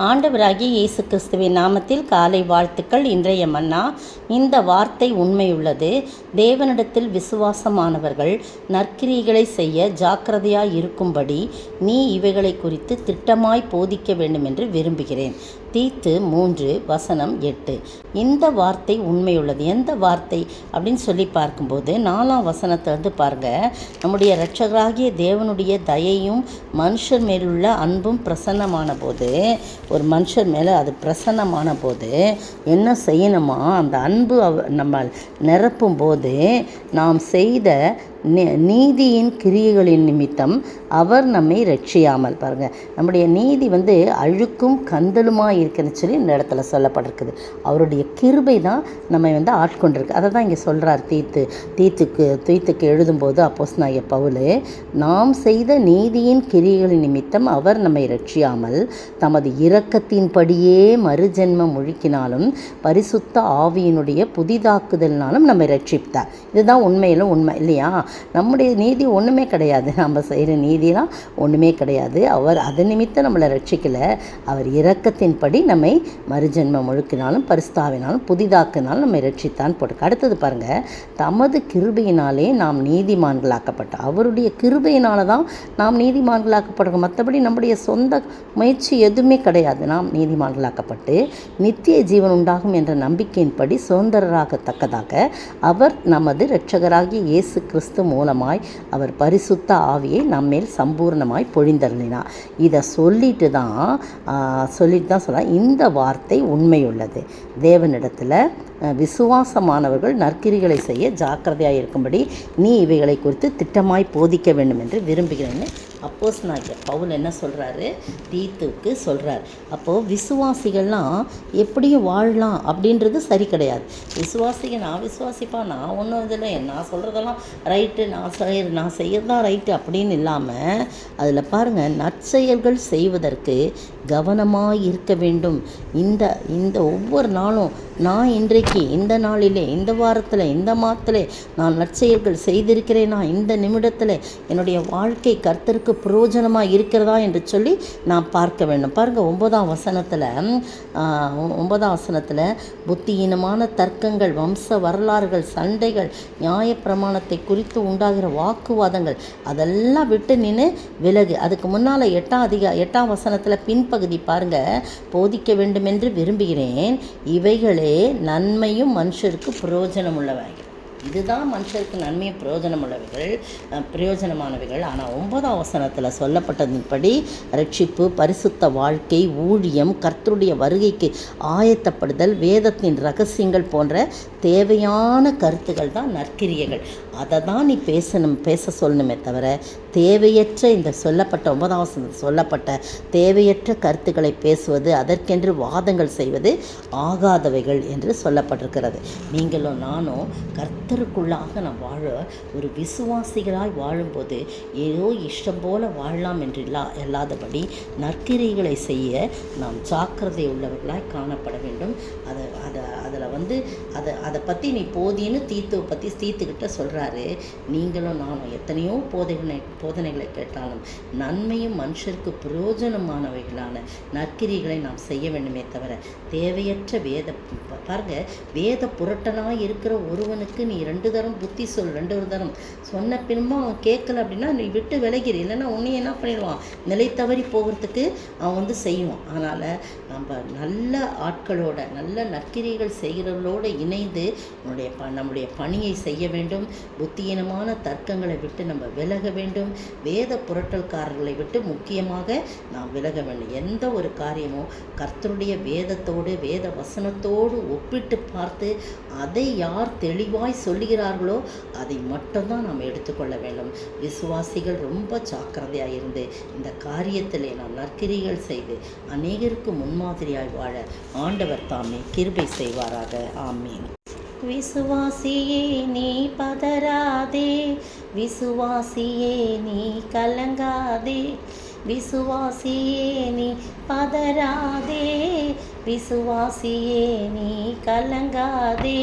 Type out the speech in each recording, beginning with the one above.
ஆண்டவராகிய இயேசு கிறிஸ்துவின் நாமத்தில் காலை வாழ்த்துக்கள். இன்றைய மன்னா, இந்த வார்த்தை உண்மையுள்ளது. தேவனிடத்தில் விசுவாசமானவர்கள் நற்கிரிகளை செய்ய ஜாக்கிரதையாய் இருக்கும்படி நீ இவைகளை குறித்து திட்டமாய் போதிக்க வேண்டும் என்று விரும்புகிறேன். தீத்து 3:8. இந்த வார்த்தை உண்மையுள்ளது. எந்த வார்த்தை அப்படின்னு சொல்லி பார்க்கும்போது 4ஆம் வசனத்திலிருந்து பாருங்கள். நம்முடைய இரட்சகராகிய தேவனுடைய தயையும் மனுஷர் மேலுள்ள அன்பும் பிரசன்னமான போது, ஒரு மனுஷர் மேலே அது பிரசன்னமான போது என்ன செய்யணுமா, அந்த அன்பு நம்ம நிரப்பும் போது நாம் செய்த நீதியின் கிரியைகளின் நிமித்தம் அவர் நம்மை ரட்சியாமல், பாருங்கள், நம்முடைய நீதி அழுக்கும் கந்தலுமாக இருக்குன்னு சொல்லி இந்த இடத்துல சொல்லப்பட்டிருக்குது. அவருடைய கிருபை தான் நம்மை ஆட்கொண்டிருக்கு. அதை தான் இங்கே சொல்கிறார். தீத்துக்கு எழுதும்போது அப்போஸ்தலனாகிய பவுல், நாம் செய்த நீதியின் கிரியைகளின் நிமித்தம் அவர் நம்மை ரட்சியாமல் தமது இரக்கத்தின்படியே மறுஜென்மம் முழுக்கினாலும் பரிசுத்த ஆவியினுடைய புதிதாக்குதலினாலும் நம்மை ரட்சித்தார். இதுதான் உண்மையிலும் உண்மை இல்லையா? நம்முடைய நீதி ஒன்றுமே கிடையாது, நம்ம செய்கிற நீதிலாம் ஒன்றுமே கிடையாது. அவர் அது நிமித்தம் நம்மளை ரட்சிக்கலை. அவர் இரக்கத்தின்படி நம்மை மறுஜென்மம் முழுக்கினாலும் பரிசுத்தாவினாலும் புதிதாக்கினாலும் நம்மை ரட்சித்தான் போட்டு. அடுத்தது பாருங்கள், தமது கிருபையினாலே நாம் நீதிமான்களாக்கப்பட்டோம். அவருடைய கிருபையினால தான் நாம் நீதிமான்களாக்கப்பட்டோம். மற்றபடி நம்முடைய சொந்த முயற்சி எதுவுமே கிடையாது. நாம் நீதிமான்களாக்கப்பட்டு நித்திய ஜீவன் உண்டாகும் என்ற நம்பிக்கையின்படி சுதந்திரராகத்தக்கதாக அவர் நமது இரட்சகராகிய இயேசு கிறிஸ்து மூலமாய் அவர் பரிசுத்த ஆவியை நம்மேல் சம்பூர்ணமாய் பொழிந்தருளினார். இதை சொல்லிட்டு தான் சொல்ல, இந்த வார்த்தை உண்மையுள்ளது. தேவனிடத்தில் விசுவாசமானவர்கள் நற்கிரிகளை செய்ய ஜாக்கிரதையாக இருக்கும்படி நீ இவைகளை குறித்து திட்டமாய் போதிக்க வேண்டும் என்று விரும்புகிறேன்னு அப்போஸ்தலனாகிய பவுல் என்ன சொல்கிறாரு, தீத்துவுக்கு சொல்கிறார். அப்போது விசுவாசிகள்லாம் எப்படியும் வாழலாம் அப்படின்றது சரி கிடையாது. விசுவாசிகள் நான் விசுவாசிப்பா, நான் ஒன்றும் இதில் நான் சொல்கிறதெல்லாம் ரைட்டு, நான் செய்யறதான் ரைட்டு அப்படின்னு இல்லாமல், அதில் பாருங்கள், நற்செயல்கள் செய்வதற்கு கவனமாக இருக்க வேண்டும். இந்த ஒவ்வொரு நாளும் நான் இன்றைக்கு இந்த நாளிலே, இந்த வாரத்தில், இந்த மாதத்தில் நான் நற்செயல்கள் செய்திருக்கிறேனா, இந்த நிமிடத்தில் என்னுடைய வாழ்க்கை கர்த்தருக்கு பிரயோஜனமாக இருக்கிறதா என்று சொல்லி நான் பார்க்க வேண்டும். பாருங்கள், 9ஆம் வசனத்தில் புத்தியீனமான தர்க்கங்கள், வம்ச வரலாறுகள், சண்டைகள், நியாயப்பிரமாணத்தை குறித்து உண்டாகிற வாக்குவாதங்கள் அதெல்லாம் விட்டு நின்று விலகு. அதுக்கு முன்னால் 8ஆம் வசனத்தில் பின்பகுதி பாருங்கள், போதிக்க வேண்டும் என்று விரும்புகிறேன், இவைகளே நன்மையும் மனுஷருக்கு பிரயோஜனம் உள்ளவை. இதுதான் மனுஷருக்கு நன்மையும் பிரயோஜனமானவைகள். ஆனால் 9ஆம் வசனத்தில் சொல்லப்பட்டதின்படி ரட்சிப்பு, பரிசுத்த வாழ்க்கை, ஊழியம், கர்த்தருடைய வருகைக்கு ஆயத்தப்படுதல், வேதத்தின் ரகசியங்கள் போன்ற தேவையான கருத்துக்கள் தான் நற்கிரியைகள். அதை தான் நீ பேச சொல்லணுமே தவிர, தேவையற்ற இந்த சொல்லப்பட்ட 9ஆம் வசனத்தில் சொல்லப்பட்ட தேவையற்ற கருத்துக்களை பேசுவது, அதற்கென்று வாதங்கள் செய்வது ஆகாதவைகள் என்று சொல்லப்பட்டிருக்கிறது. நீங்களும் நானும் கர்த்தருக்குள்ளாக நாம் ஒரு விசுவாசிகளாய் வாழும்போது ஏதோ இஷ்டம் போல வாழலாம் என்று இல்லாதபடி நற்கிரிகளை செய்ய நாம் ஜாக்கிரதை உள்ளவர்களாய் காணப்பட வேண்டும். அதை பற்றி நீ போதின்னு தீத்துக்கிட்ட சொல்கிறாரு. நீங்களும் நானும் எத்தனையோ போதனைகளை கேட்டாலும் நன்மையும் மனுஷருக்கு பிரயோஜனமானவைகளான நற்கிரிகளை நாம் செய்ய வேண்டுமே தவிர, தேவையற்ற வேத புரட்டனாக இருக்கிற ஒருவனுக்கு நீ 2 தரம் புத்தி சொல். 2 தரம் சொன்ன பின்பு அவன் கேட்கல அப்படின்னா நீ விட்டு விலகிற. இல்லைன்னா உன்னையும் என்ன பண்ணிடுவான், நிலை தவறி போகிறதுக்கு அவன் செய்வான். அதனால் நம்ம நல்ல ஆட்களோட, நல்ல நற்கிரிகள் செய்கிறவர்களோடு இணைந்து நம்முடைய பணியை செய்ய வேண்டும். புத்தியீனமான தர்க்கங்களை விட்டு நம்ம விலக வேண்டும். வேத புரட்டல்காரர்களை விட்டு முக்கியமாக நாம் விலக வேண்டும். எந்த ஒரு காரியமும் கர்த்தருடைய வேதத்தோடு, வேத வசனத்தோடு ஒப்பிட்டு பார்த்து அதை யார் தெளிவாய் சொல்லுகிறார்களோ அதை மட்டும்தான் நாம் எடுத்துக்கொள்ள வேண்டும். விசுவாசிகள் ரொம்ப ஜாக்கிரதையாக இருந்து இந்த காரியத்திலே நாம் நற்கிரிகள் செய்து அநேகருக்கு முன்மாதிரியாய் வாழ ஆண்டவர் தாமே கிருபை செய்வாராக. ஆமீன். விசுவாசியே நீ பதறாதே, விசுவாசியே நீ கலங்காதே, விசுவாசியே நீ பதறாதே, விசுவாசியே நீ கலங்காதே,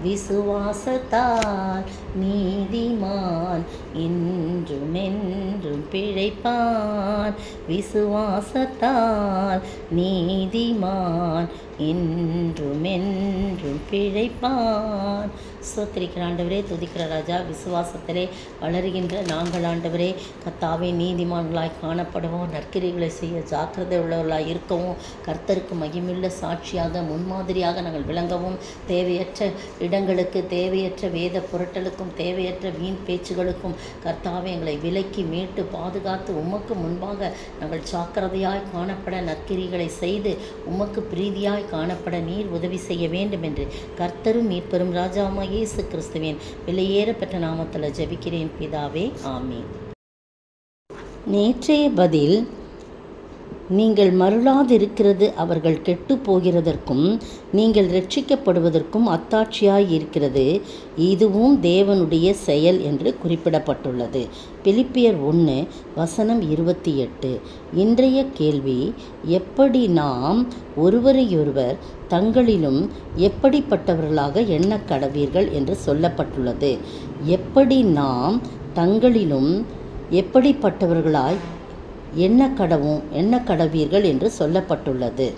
விசுவாசத்தால் நீதிமான் இன்றுமென்றும் பிழைப்பான். விசுவாசத்தால் நீதிமான் இன்றுமென்றும் பிழைப்பான். ஸ்தோத்திரிக்கிற ஆண்டவரே, துதிக்கிற ராஜா, விசுவாசத்திலே வளருகின்ற நாங்கள் ஆண்டவரே கர்த்தாவே நீதிமான்களாய் காணப்படவும், நற்கிரிகளை செய்ய ஜாக்கிரதை உள்ளவர்களாய் இருக்கவும், கர்த்தருக்கு மகிமுள்ள சாட்சியாக முன்மாதிரியாக நாங்கள் விளங்கவும், தேவையற்ற இடங்களுக்கு, தேவையற்ற வேத புரட்டலுக்கும், தேவையற்ற வீண் பேச்சுகளுக்கும் கர்த்தாவே எங்களை விலக்கி மீட்டு பாதுகாத்து உமக்கு முன்பாக நாங்கள் ஜாக்கிரதையாய் காணப்பட, நற்கிரிகளை செய்து உமக்கு பிரீதியாய் காணப்பட நீர் உதவி செய்ய வேண்டும் என்று கர்த்தரும் மீட்பெரும் ராஜாவாகிய இயேசு கிறிஸ்துவின் விலையேறப்பெற்ற நாமத்தில் ஜெபிக்கிறேன் பிதாவே, ஆமென். நேற்றைய பதில், நீங்கள் மருளாதிருக்கிறது அவர்கள் கெட்டு போகிறதற்கும் நீங்கள் இரட்சிக்கப்படுவதற்கும் அத்தாட்சியாய் இருக்கிறது. இதுவும் தேவனுடைய செயல் என்று குறிப்பிடப்பட்டுள்ளது. பிலிப்பியர் 1:28. இன்றைய கேள்வி, எப்படி நாம் ஒருவரையொருவர் தங்களிலும் எப்படிப்பட்டவர்களாக எண்ணக் கடவீர்கள் என்று சொல்லப்பட்டுள்ளது. எப்படி நாம் தங்களிலும் எப்படிப்பட்டவர்களாய் எண்ணக் கடவீர்கள் என்று சொல்லப்பட்டுள்ளது.